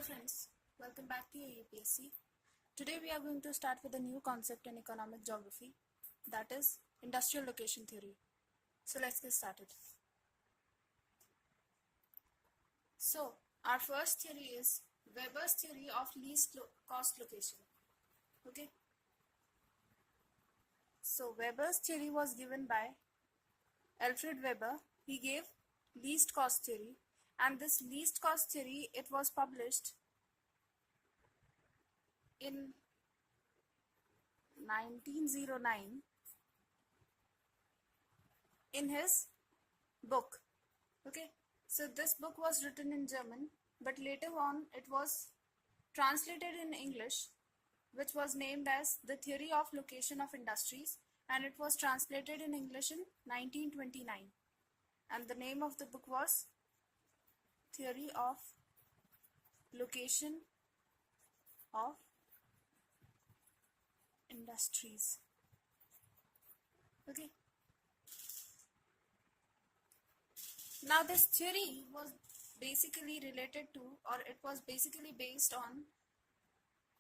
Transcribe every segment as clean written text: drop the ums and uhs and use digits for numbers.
friends, welcome back to your UPSC. Today we are going to start with a new concept in economic geography, that is industrial location theory. So let's get started. So our first theory is Weber's theory of least cost location. Okay. So Weber's theory was given by Alfred Weber. He gave least cost theory, and this least cost theory, it was published in 1909 in his book. Okay, so this book was written in German, but later on it was translated in English, which was named as The Theory of Location of Industries, and it was translated in English in 1929, and the name of the book was Theory of Location of Industries. Okay. Now this theory was basically related to, or it was basically based on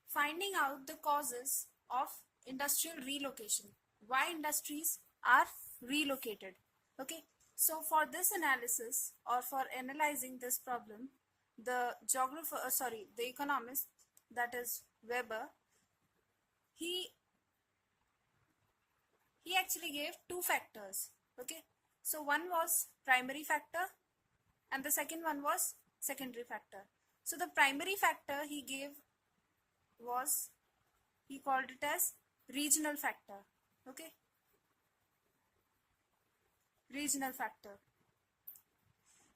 finding out the causes of industrial relocation. Why industries are relocated. Okay. So for this analysis, or for analyzing this problem, the economist, that is Weber, he actually gave two factors. Okay, so one was primary factor and the second one was secondary factor. So the primary factor he gave was, he called it as regional factor. Okay, regional factor.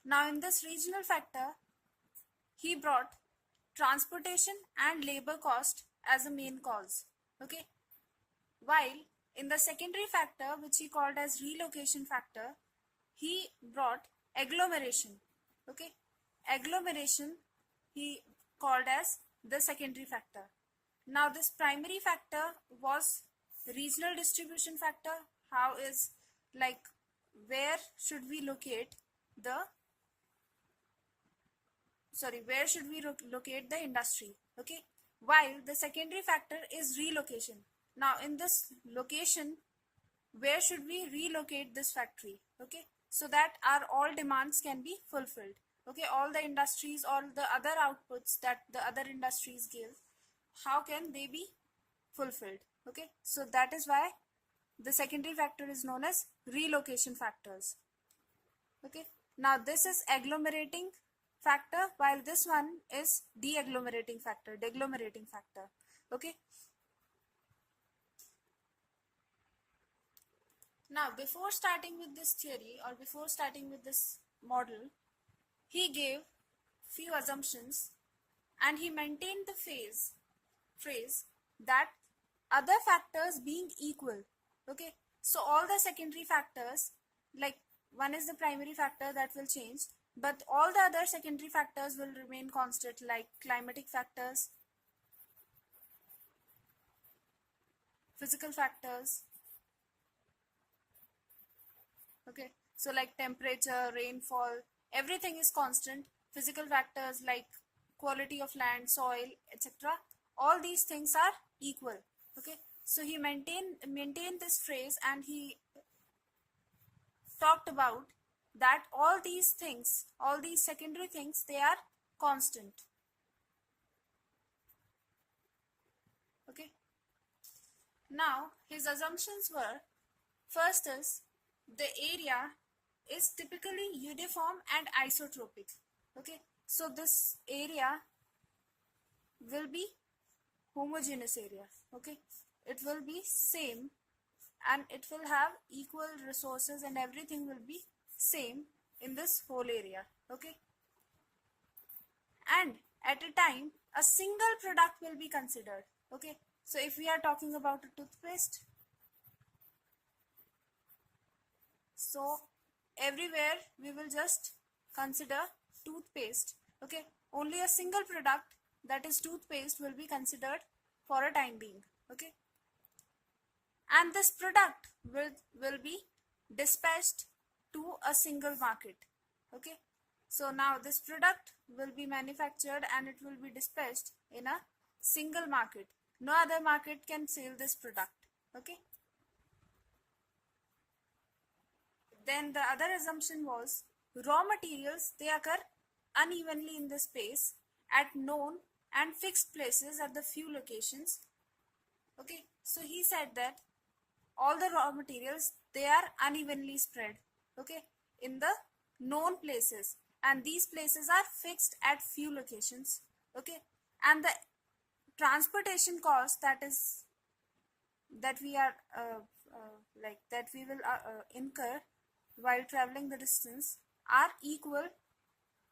Now in this regional factor, he brought transportation and labor cost as a main cause. Okay, while in the secondary factor, which he called as relocation factor, he brought agglomeration. Okay, agglomeration he called as the secondary factor. Now this primary factor was regional distribution factor. How is, like, where should we locate the industry. Okay, while the secondary factor is relocation. Now in this location, where should we relocate this factory? Okay, so that our all demands can be fulfilled. Okay, all the industries, all the other outputs that the other industries give, how can they be fulfilled? Okay, so that is why the secondary factor is known as relocation factors. Okay, now this is agglomerating factor, while this one is deagglomerating factor. Okay, now before starting with this theory, or before starting with this model, he gave few assumptions and he maintained the phrase that other factors being equal. Okay, so all the secondary factors, like one is the primary factor that will change, but all the other secondary factors will remain constant, like climatic factors, physical factors. Okay, so like temperature, rainfall, everything is constant. Physical factors like quality of land, soil, etc., all these things are equal. Okay, so he maintained this phrase, and he talked about that all these things, all these secondary things, they are constant. Okay, now his assumptions were, first is the area is typically uniform and isotropic. Okay, so this area will be homogeneous area. Okay, it will be same and it will have equal resources and everything will be same in this whole area. Okay, and at a time a single product will be considered. Okay, so if we are talking about a toothpaste, so everywhere we will just consider toothpaste. Okay, only a single product, that is toothpaste, will be considered for a time being. Okay, and this product will be dispatched to a single market. Okay, So now this product will be manufactured and it will be dispatched in a single market. No other market can sell this product. Okay. Then the other assumption was raw materials, they occur unevenly in the space at known and fixed places at the few locations. Okay, so he said that all the raw materials, they are unevenly spread, okay, in the known places, and these places are fixed at few locations. Okay, and the transportation cost that we are that we will incur while traveling the distance are equal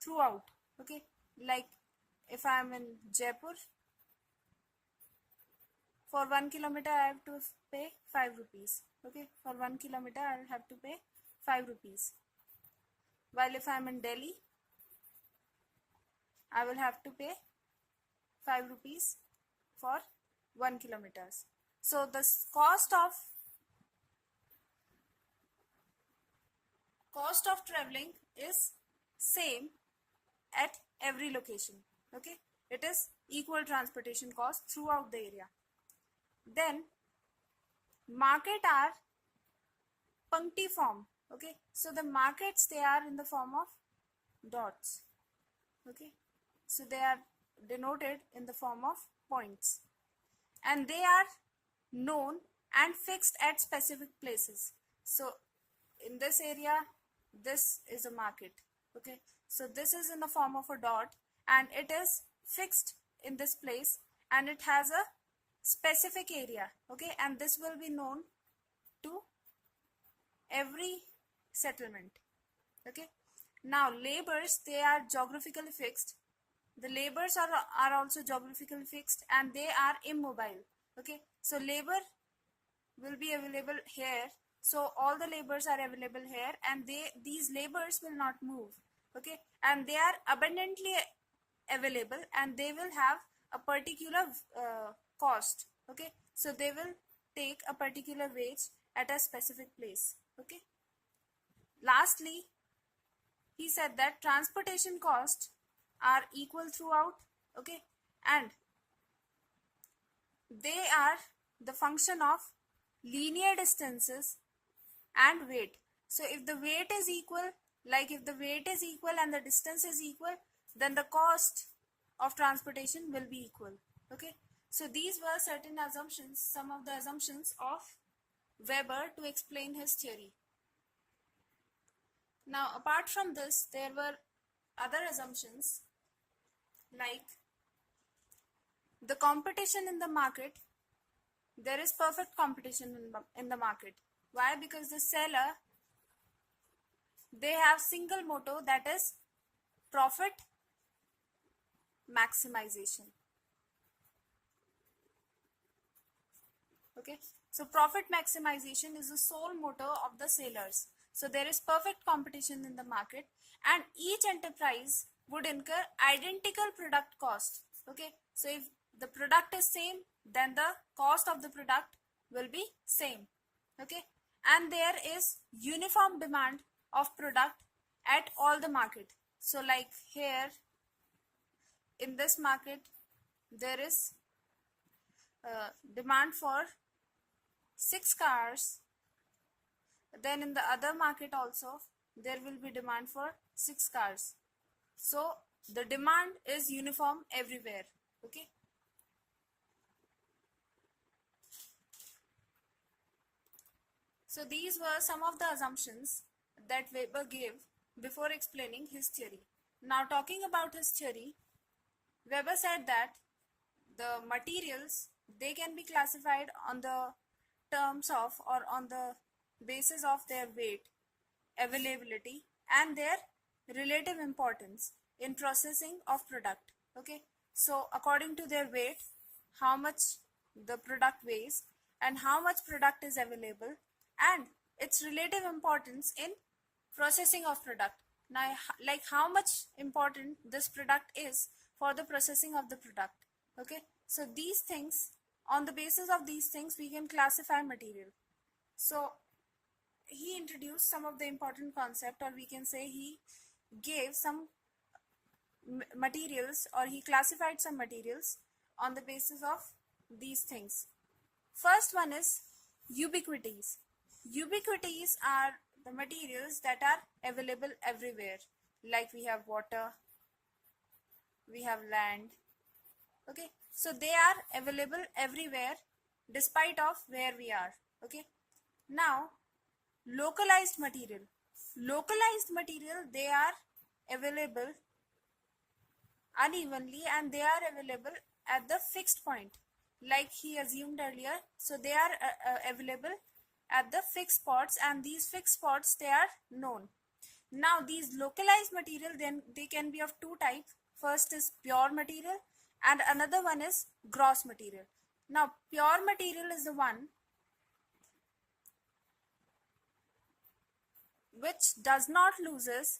throughout. Okay, like if I am in Jaipur, for 1 kilometer I have to pay 5 rupees. Okay, for 1 kilometer I will have to pay 5 rupees. While if I am in Delhi, I will have to pay 5 rupees for 1 kilometers. So the cost of traveling is same at every location. Okay, it is equal transportation cost throughout the area. Then market are punctiform. Okay, so the markets, they are in the form of dots. Okay, so they are denoted in the form of points, and they are known and fixed at specific places. So in this area, this is a market. Okay, so this is in the form of a dot and it is fixed in this place and it has a specific area. Okay, and this will be known to every settlement. Okay, now labors, they are geographically fixed. The labors are also geographically fixed and they are immobile. Okay, so labor will be available here, so all the labors are available here and these labors will not move. Okay, and they are abundantly available and they will have a particular cost. Okay, so they will take a particular wage at a specific place. Okay, lastly, he said that transportation costs are equal throughout. Okay, and they are the function of linear distances and weight. So if the weight is equal, if the weight is equal and the distance is equal, then the cost of transportation will be equal. Okay, so these were certain assumptions, some of the assumptions of Weber to explain his theory. Now apart from this, there were other assumptions like the competition in the market. There is perfect competition in the market. Why? Because the seller, they have single motto, that is profit maximization. Okay, so profit maximization is the sole motto of the sellers. So there is perfect competition in the market and each enterprise would incur identical product cost. Okay, so if the product is same, then the cost of the product will be same. Okay, and there is uniform demand of product at all the market. So like here in this market, there is demand for 6 cars. Then in the other market also there will be demand for 6 cars. So the demand is uniform everywhere. Okay, so these were some of the assumptions that Weber gave before explaining his theory. Now talking about his theory, Weber said that the materials, they can be classified on the terms of or on the basis of their weight, availability and their relative importance in processing of product. Okay, so according to their weight, how much the product weighs and how much product is available and its relative importance in processing of product. Now like how much important this product is for the processing of the product. Okay, so these things, on the basis of these things, we can classify material. So he introduced some of the important concept, or we can say he gave some materials, or he classified some materials on the basis of these things. First one is ubiquities. Ubiquities are the materials that are available everywhere. Like we have water, we have land. Okay, so they are available everywhere despite of where we are. Okay, now localized material. Localized material, they are available unevenly and they are available at the fixed point, like he assumed earlier. So they are available at the fixed spots, and these fixed spots, they are known. Now these localized material, then they can be of two types. First is pure material and another one is gross material. Now pure material is the one which does not loses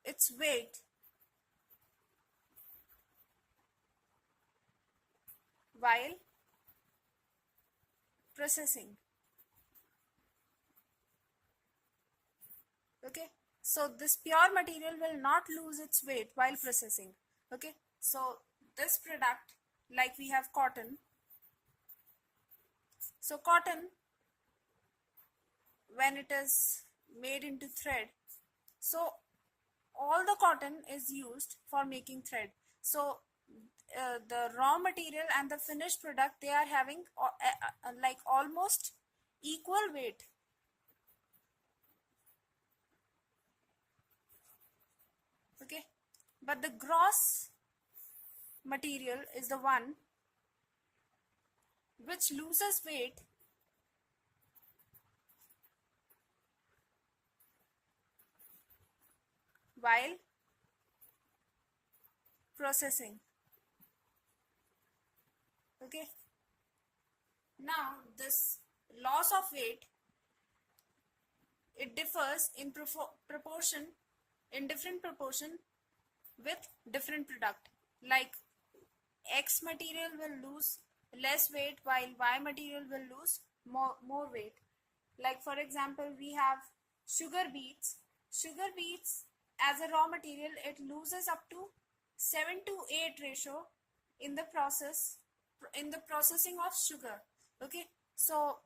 its weight while processing. Okay, so this pure material will not lose its weight while processing. Okay, so this product, like we have cotton. So cotton, when it is made into thread, so all the cotton is used for making thread. So the raw material and the finished product, they are having like almost equal weight. Okay, but the gross material is the one which loses weight while processing. Okay, now this loss of weight, it differs in proportion, in different proportion with different product. Like X material will lose less weight while Y material will lose more weight. Like for example, we have sugar beets. Sugar beets as a raw material, it loses up to 7:8 ratio in the processing of sugar. Okay, so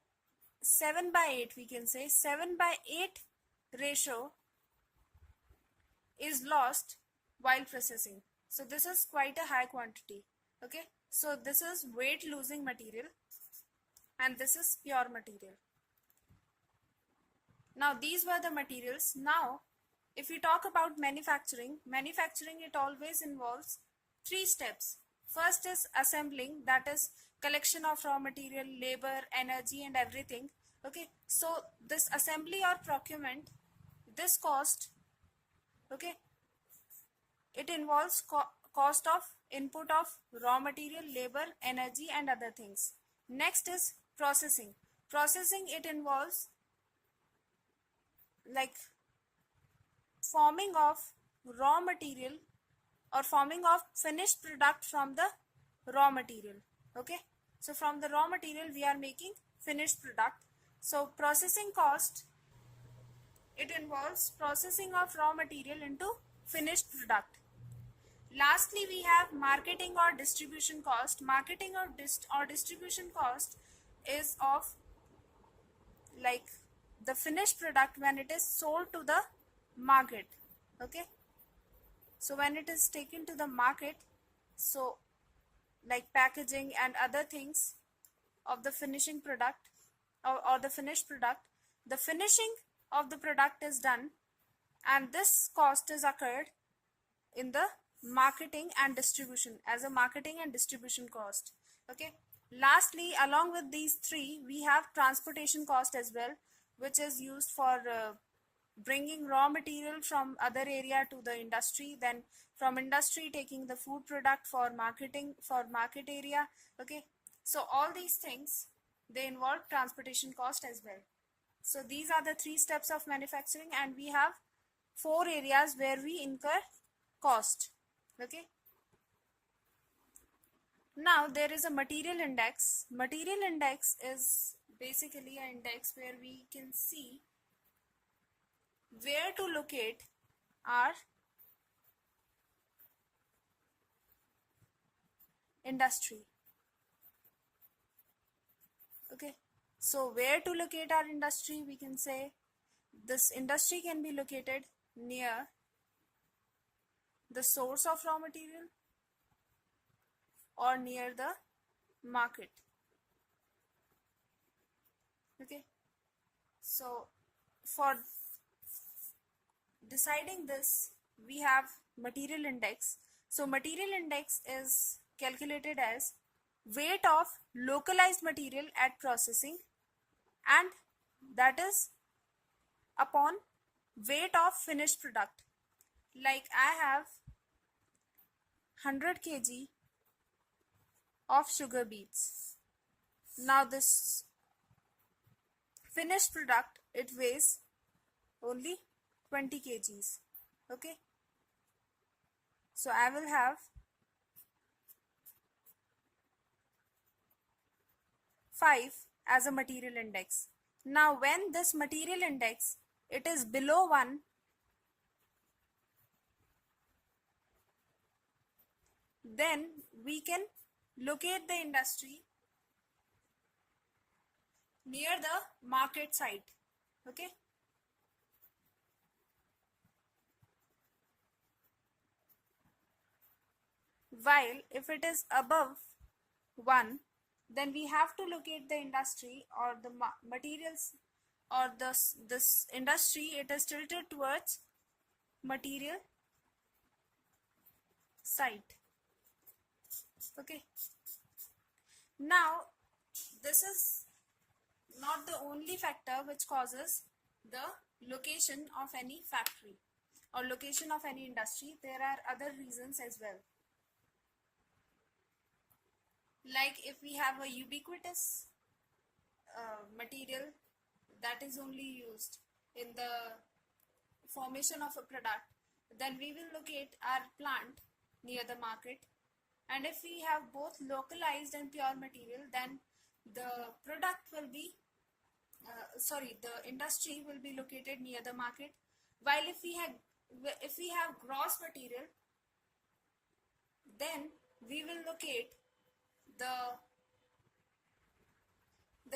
7/8, we can say 7/8 ratio is lost while processing. So this is quite a high quantity. Okay, so this is weight losing material and this is pure material. Now these were the materials. Now if we talk about manufacturing, it always involves three steps. First is assembling, that is collection of raw material, labor, energy and everything. Okay, so this assembly or procurement, this cost, okay, it involves cost of input of raw material, labor, energy and other things. Next is processing. Processing, it involves like forming of raw material or forming of finished product from the raw material. Okay, so from the raw material we are making finished product. So processing cost, it involves processing of raw material into finished product. Lastly, we have marketing or distribution cost. Marketing or distribution cost is of like the finished product when it is sold to the market. Okay, so when it is taken to the market, so like packaging and other things of the finishing product or the finished product, the finishing of the product is done and this cost is occurred in the marketing and distribution as a marketing and distribution cost. Okay, lastly, along with these three, we have transportation cost as well, which is used for bringing raw material from other area to the industry, then from industry taking the food product for marketing, for market area. Okay, so all these things, they involve transportation cost as well. So these are the three steps of manufacturing and we have 4 areas where we incur cost. Okay, now there is a material index. Material index is basically an index where we can see where to locate our industry. Okay, so where to locate our industry, we can say this industry can be located near the source of raw material or near the market. Okay, so for deciding this, we have material index. So material index is calculated as weight of localized material at processing, and that is upon weight of finished product. Like I have 100 kg of sugar beets. Now this finished product, it weighs only 20 kgs. Okay, so I will have 5 as a material index. Now when this material index, it is below 1, then we can locate the industry near the market site. Okay, while if it is above 1, then we have to locate the industry or the materials, or this industry, it is tilted towards material site. Okay, now this is not the only factor which causes the location of any factory or location of any industry. There are other reasons as well. Like if we have a ubiquitous material that is only used in the formation of a product, then we will locate our plant near the market. And if we have both localized and pure material, then the product will be the industry will be located near the market. While if we have gross material, then we will locate the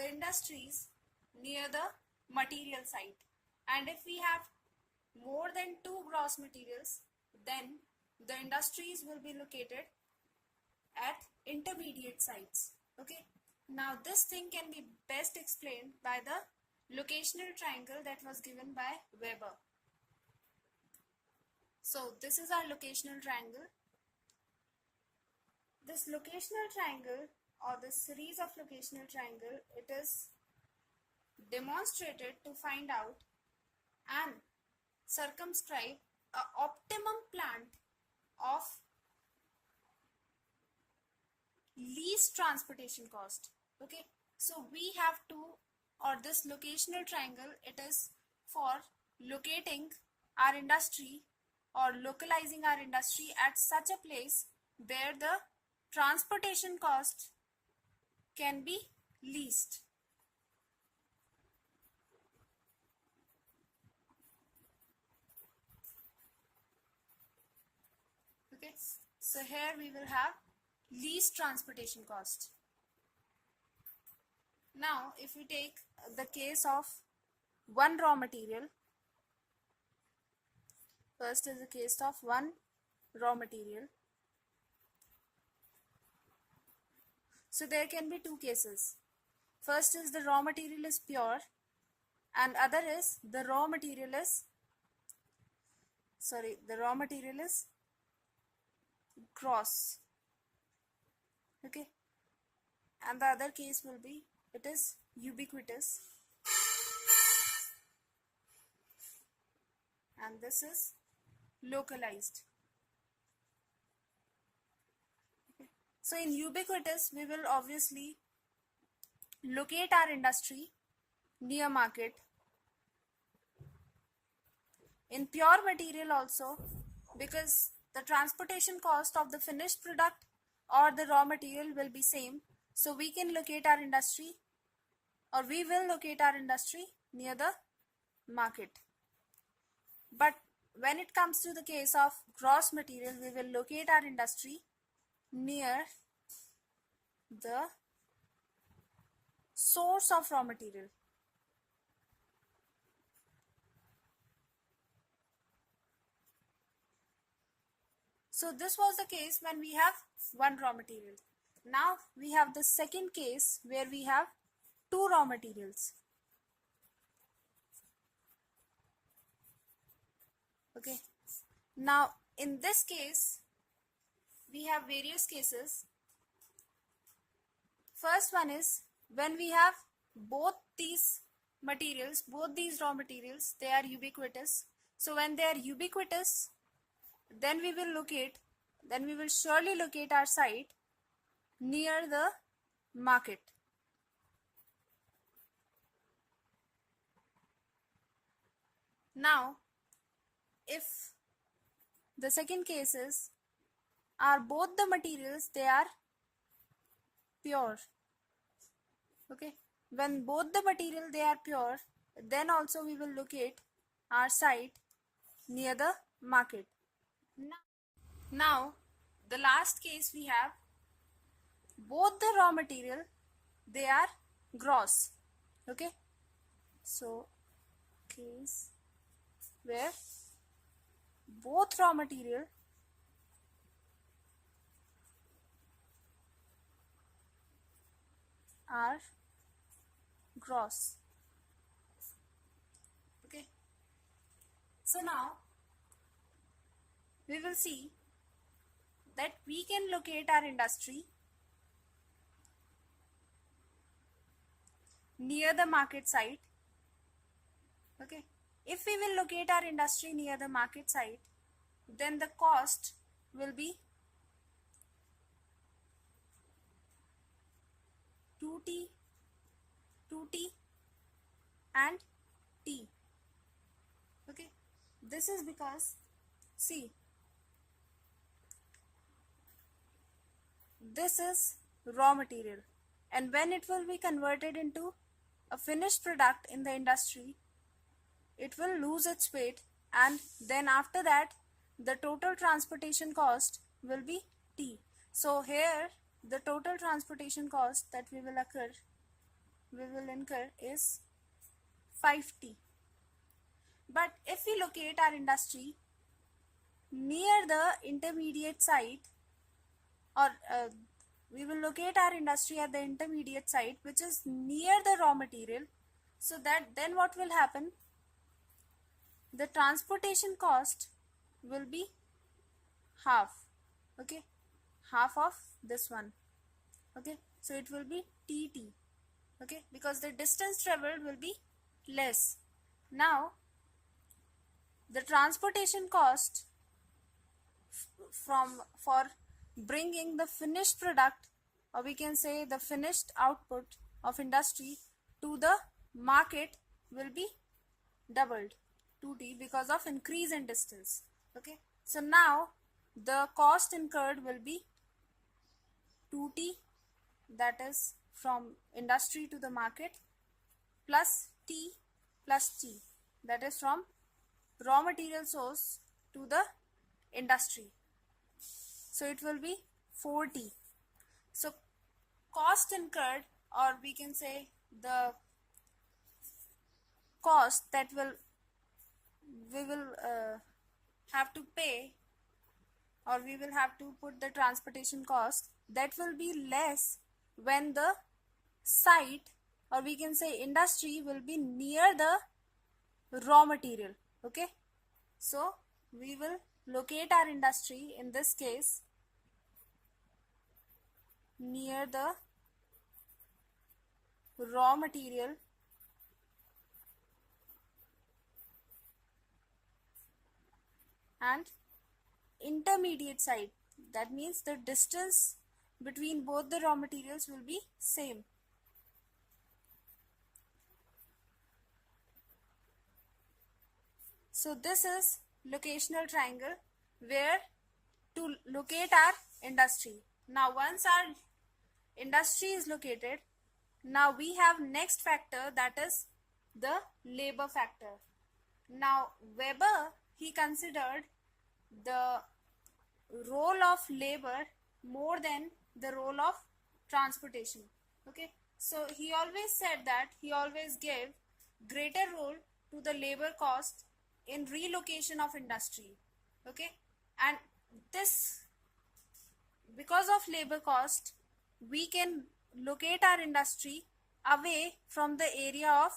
industries near the material site. And if we have more than 2 gross materials, then the industries will be located at intermediate sites. Okay, now this thing can be best explained by the locational triangle that was given by Weber. So this is our locational triangle. This locational triangle, or this series of locational triangle, it is demonstrated to find out and circumscribe an optimum plant of least transportation cost. Okay, so we have to, or this locational triangle, it is for locating our industry or localizing our industry at such a place where the transportation cost can be least. Okay, so here we will have least transportation cost. Now if we take the case of one raw material, first is the case of one raw material. So there can be 2 cases. First is the raw material is pure, and other is the raw material is gross. Okay, and the other case will be it is ubiquitous, and this is localized. Okay. So in ubiquitous, we will obviously locate our industry near market. In pure material also, because the transportation cost of the finished product or the raw material will be same, so we can locate our industry or we will locate our industry near the market. But when it comes to the case of gross material, we will locate our industry near the source of raw material. So this was the case when we have one raw material. Now we have the second case where we have two raw materials. Okay. Now in this case, we have various cases. First one is when we have both these materials, both these raw materials, they are ubiquitous. So when they are ubiquitous, then we will surely locate our site near the market. Now, if the second case is, are both the materials, they are pure. Okay, when both the material they are pure, then also we will locate our site near the market. Now the last case we have, both the raw material they are gross. Okay, so case where both raw material are gross. Okay, so now we will see that we can locate our industry near the market site. Okay, if we will locate our industry near the market site, then the cost will be 2T and T. Okay, this is because, see, this is raw material, and when it will be converted into a finished product in the industry, it will lose its weight, and then after that the total transportation cost will be T. So here the total transportation cost that we will incur is 5T. But if we locate our industry near the intermediate site, or we will locate our industry at the intermediate site which is near the raw material, so that then what will happen, the transportation cost will be half. Okay, half of this one. Okay, so it will be TT. Okay, because the distance traveled will be less. Now the transportation cost for bringing the finished product, or we can say the finished output of industry to the market, will be doubled, 2T, because of increase in distance. Okay, so now the cost incurred will be 2T, that is from industry to the market, plus T plus T, that is from raw material source to the industry. So it will be 4T. So cost incurred, or we can say the cost that we will have to pay, or we will have to put the transportation cost, that will be less when the site, or we can say industry, will be near the raw material. Okay, so we will locate our industry in this case near the raw material and intermediate site. That means the distance between both the raw materials will be same. So this is locational triangle, where to locate our industry. Now once our industry is located, Now we have next factor, that is the labor factor. Now Weber, he considered the role of labor more than the role of transportation. Okay, so he always said that he always gave greater role to the labor cost in relocation of industry. Okay, and this, because of labor cost, we can locate our industry away from the area of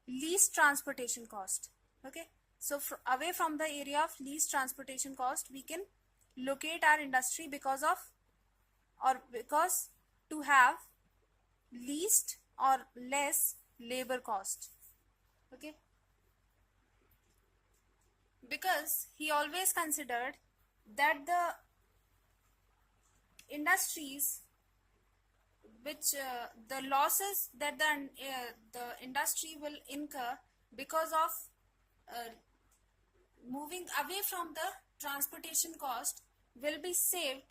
least transportation cost. Okay, so away from the area of least transportation cost, we can locate our industry because of, or because to have least or less labor cost. Okay, because he always considered that the industries which the losses that the industry will incur because of moving away from the transportation cost will be saved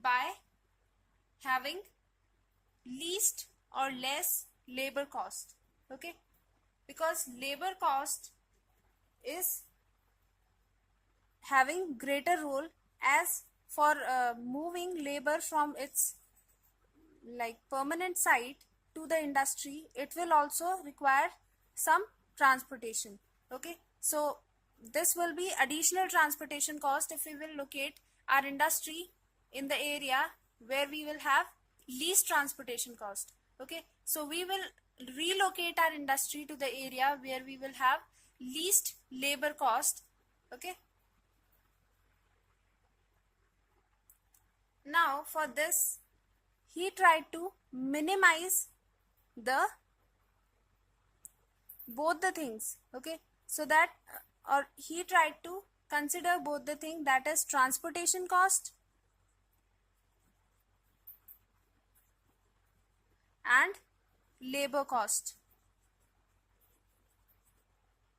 by having least or less labor cost. Okay, because labor cost is having greater role, as for moving labor from its like permanent site to the industry, it will also require some transportation. Okay, so this will be additional transportation cost if we will locate our industry in the area where we will have least transportation cost. Okay, so we will relocate our industry to the area where we will have least labor cost. Okay, now for this he tried to minimize the both the things. Okay, so that or he tried to consider both the thing, that is transportation cost and labor cost.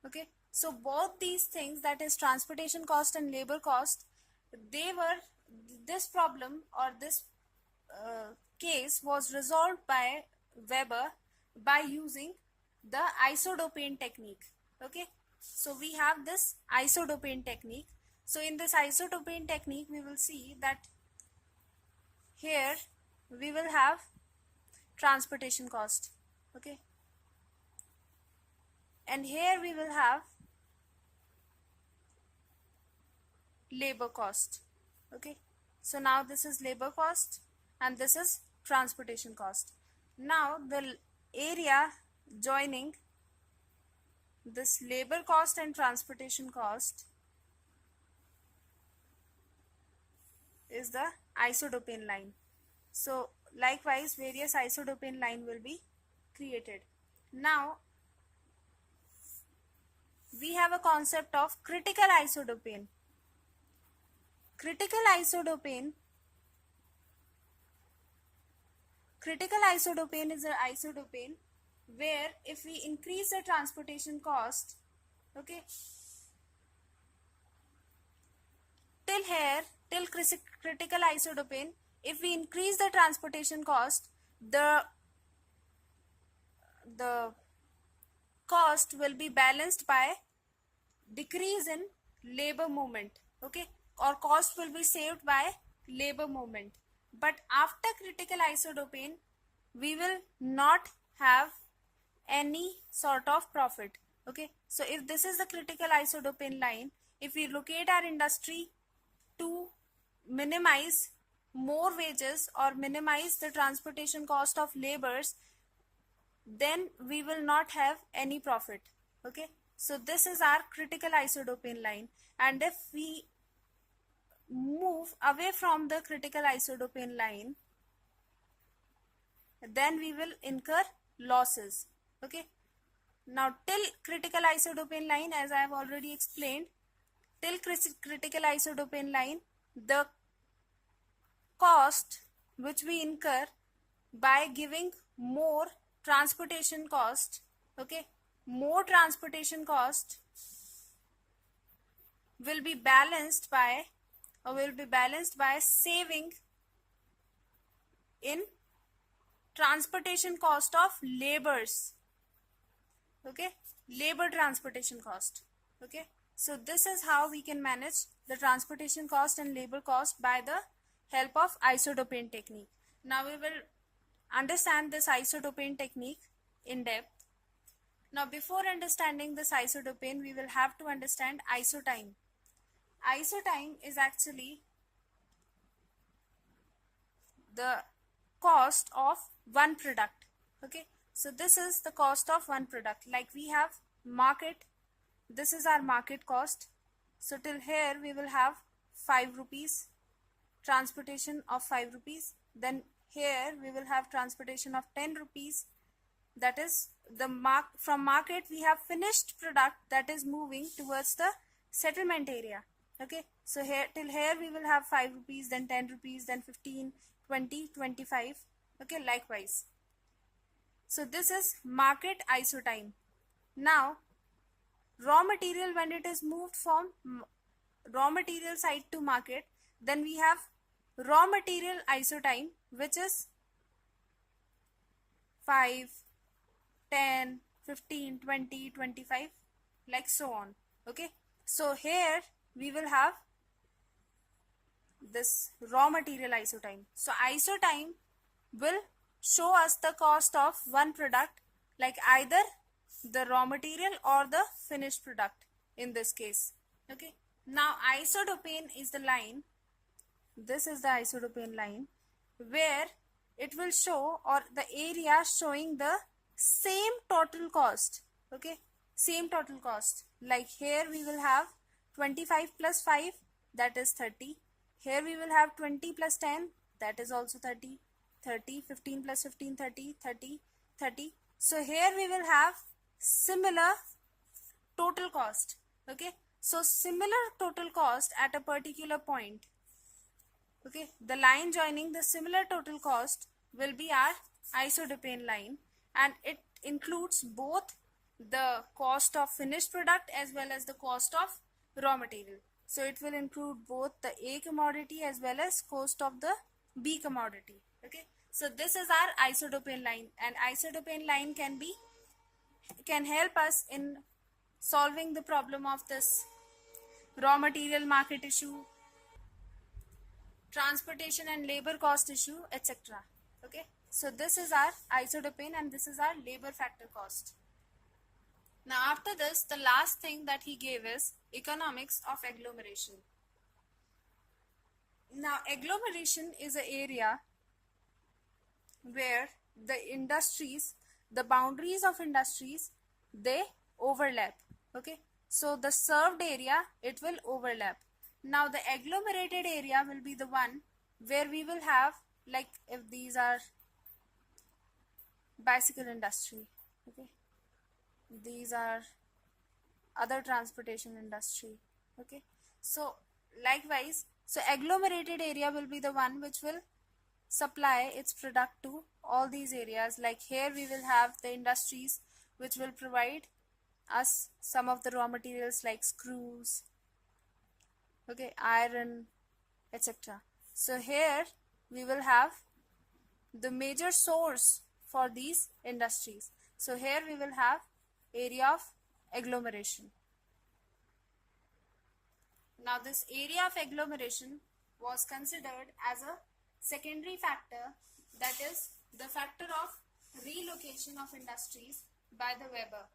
Okay, so both these things, that is transportation cost and labor cost, they were, this problem or this case was resolved by Weber by using the isodopane technique. Okay, so we have this isodopane technique. So in this isodopane technique, we will see that here we will have transportation cost. Okay, and here we will have labor cost. Okay, so now this is labor cost and this is transportation cost. Now the area joining this labor cost and transportation cost is the isodopane line. So likewise various isodopane line will be created. Now we have a concept of critical isodopane. Critical isodopane is an isodopane where if we increase the transportation cost, okay, till here, till critical isodopane, if we increase the transportation cost, the cost will be balanced by decrease in labor movement. Okay, or cost will be saved by labor movement. But after critical isodopane, we will not have any sort of profit. Okay, so if this is the critical isodopane line, if we locate our industry to minimize more wages or minimize the transportation cost of labors, then we will not have any profit. Okay, so this is our critical isodopane line, and if we move away from the critical isodopane line, then we will incur losses. Okay, now till critical isodopane line, as I have already explained, till critical isodopane line, the cost which we incur by giving more transportation cost, okay, more transportation cost will be balanced by saving in transportation cost of labors. Okay, labor transportation cost. Okay, so this is how we can manage the transportation cost and labor cost by the help of isodopane technique. Now we will understand this isodopane technique in depth. Now before understanding this isodopane, we will have to understand isotime. Isotime is actually the cost of one product. Okay, so this is the cost of one product. Like we have market, this is our market cost. So till here we will have 5 rupees, transportation of 5 rupees. Then here we will have transportation of 10 rupees. That is the from market we have finished product that is moving towards the settlement area. Okay, so here till here we will have 5 rupees, then 10 rupees, then 15, 20, 25. Okay, likewise. So this is market isotime. Now raw material, when it is moved from raw material side to market, then we have raw material isotime, which is 5, 10, 15, 20, 25, like so on. Okay, so here we will have this raw material isotime. So isotime will show us the cost of one product, like either the raw material or the finished product in this case. Okay, now isodopane is the line, this is the isodopane line, where it will show, or the area showing the same total cost. Okay, same total cost. Like here we will have 25 plus 5, that is 30. Here we will have 20 plus 10, that is also 30. 30, 15 plus 15, 30, 30, 30. So here we will have similar total cost. Okay, so similar total cost at a particular point. Okay, the line joining the similar total cost will be our isodopane line, and it includes both the cost of finished product as well as the cost of raw material. So it will include both the A commodity as well as cost of the B commodity. Okay, so this is our isodopane line, and isodopane line can help us in solving the problem of this raw material market issue, transportation and labor cost issue, etc. Okay, so this is our isodopane and this is our labor factor cost. Now after this, the last thing that he gave is economics of agglomeration. Now agglomeration is an area where the industries, the boundaries of industries, they overlap. Okay, so the served area, it will overlap. Now the agglomerated area will be the one where we will have, like if these are bicycle industry, okay, these are other transportation industry. Okay, so likewise, so agglomerated area will be the one which will supply its product to all these areas. Like here we will have the industries which will provide us some of the raw materials like screws, okay, iron, etc. So here we will have the major source for these industries. So here we will have area of agglomeration. Now this area of agglomeration was considered as a secondary factor, that is the factor of relocation of industries by the Weber.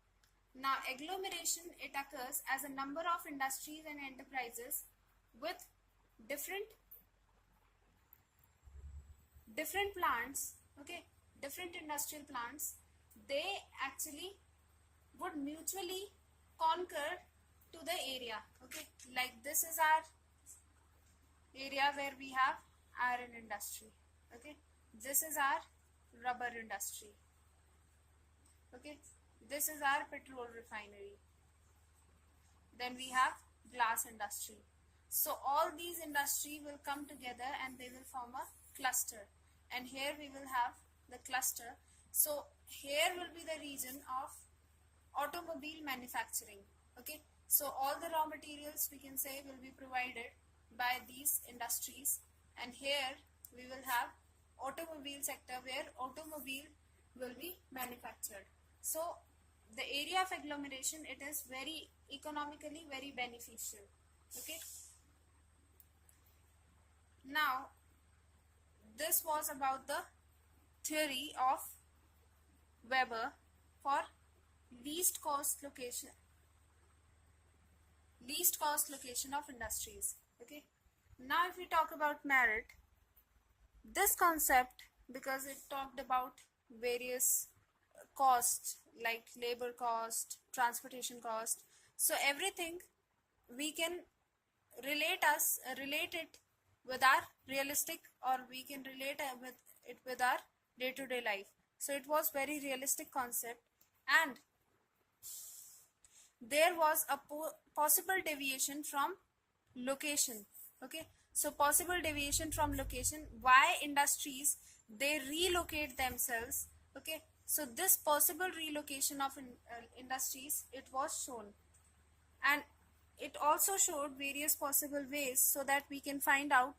Now agglomeration, it occurs as a number of industries and enterprises with different plants, okay, different industrial plants. They actually would mutually conquer to the area. Okay, like this is our area where we have iron industry. Okay, this is our rubber industry. Okay, this is our petrol refinery. Then we have glass industry. So all these industry will come together and they will form a cluster, and here we will have the cluster. So here will be the region of automobile manufacturing. Okay, so all the raw materials, we can say, will be provided by these industries, and here we will have automobile sector where automobile will be manufactured. So the area of agglomeration, it is very economically very beneficial. Okay, now this was about the theory of Weber for least cost location of industries. Okay, now if we talk about merit, this concept, because it talked about various costs like labor cost, transportation cost, so everything we can relate it with our realistic, or we can relate it with our day-to-day life. So it was very realistic concept, and there was a possible deviation from location. Okay, so possible deviation from location, why industries they relocate themselves. Okay, so this possible relocation of industries, it was shown, and it also showed various possible ways so that we can find out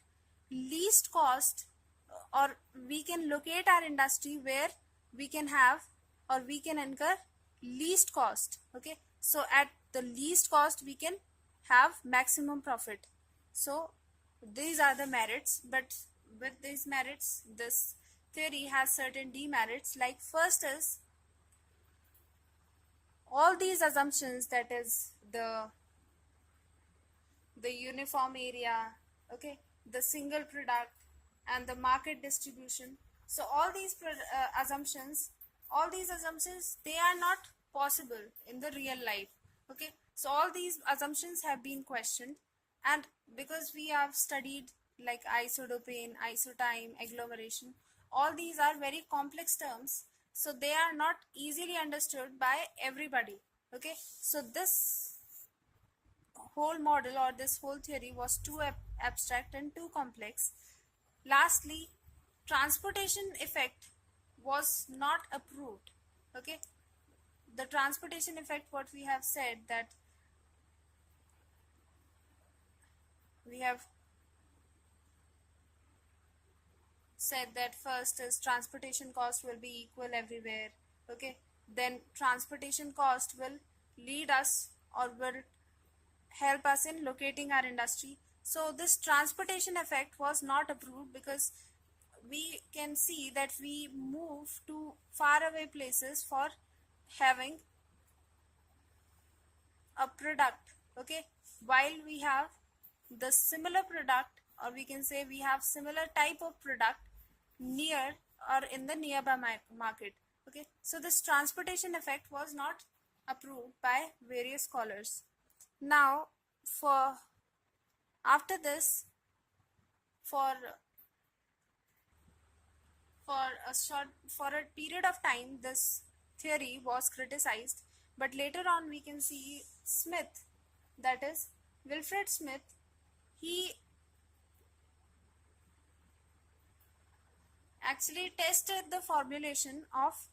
least cost, or we can locate our industry where we can have, or we can incur least cost. Okay, so at the least cost we can have maximum profit. So these are the merits, but with these merits this theory has certain demerits. Like first is all these assumptions, that is the uniform area, okay, the single product, and the market distribution. So all these assumptions, they are not possible in the real life. Okay, so all these assumptions have been questioned, and because we have studied like isodopane, isotime, agglomeration, all these are very complex terms, so they are not easily understood by everybody. Okay, so this whole model, or this whole theory, was too abstract and too complex. Lastly, transportation effect was not approved. Okay, the transportation effect, what we have said, that we have said that first is transportation cost will be equal everywhere. Okay, then transportation cost will lead us, or will help us in locating our industry. So this transportation effect was not approved, because we can see that we move to faraway places for having a product. Okay, while we have the similar product, or we can say we have similar type of product near or in the nearby market. Okay, so this transportation effect was not approved by various scholars. Now for after this, for a period of time, this theory was criticized, but later on we can see Smith, that is Wilfred Smith, he actually tested the formulation of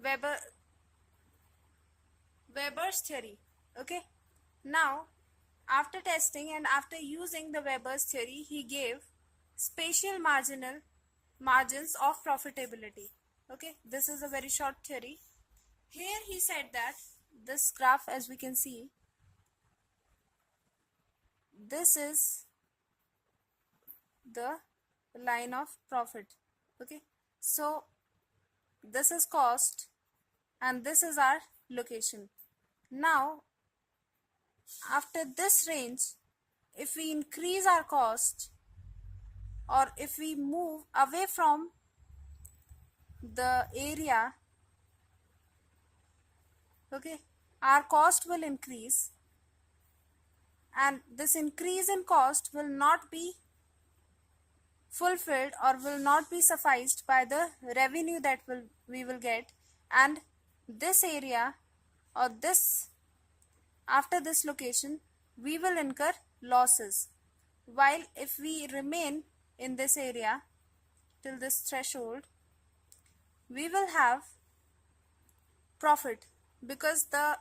Weber's theory. Okay, now after testing and after using the Weber's theory, he gave spatial margins of profitability. Okay, this is a very short theory. Here he said that this graph, as we can see, this is the line of profit. Okay, so this is cost and this is our location. Now after this range, if we increase our cost, or if we move away from the area, okay, our cost will increase, and this increase in cost will not be fulfilled, or will not be sufficed by the revenue that we will get, and this area, or this, after this location, we will incur losses. While if we remain in this area till this threshold, we will have profit, because the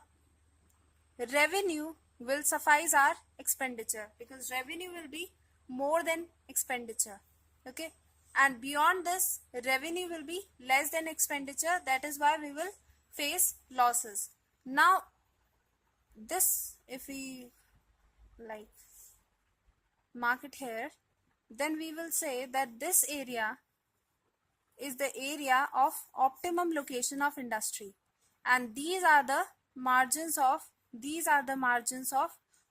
revenue will suffice our expenditure, because revenue will be more than expenditure. Okay, and beyond this revenue will be less than expenditure. That is why we will face losses. Now this, if we like mark it here, then we will say that this area is the area of optimum location of industry, and these are the margins of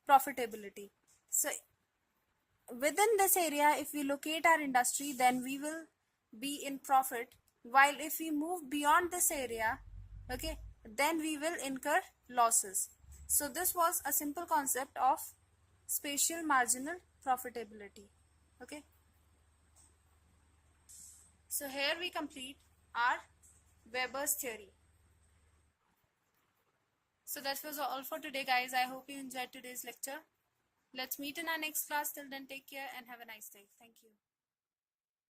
profitability. So within this area, if we locate our industry, then we will be in profit, while if we move beyond this area, okay, then we will incur losses. So this was a simple concept of spatial marginal profitability. Okay, so here we complete our Weber's theory. So that was all for today, guys. I hope you enjoyed today's lecture. Let's meet in our next class. Till then, take care and have a nice day. Thank you.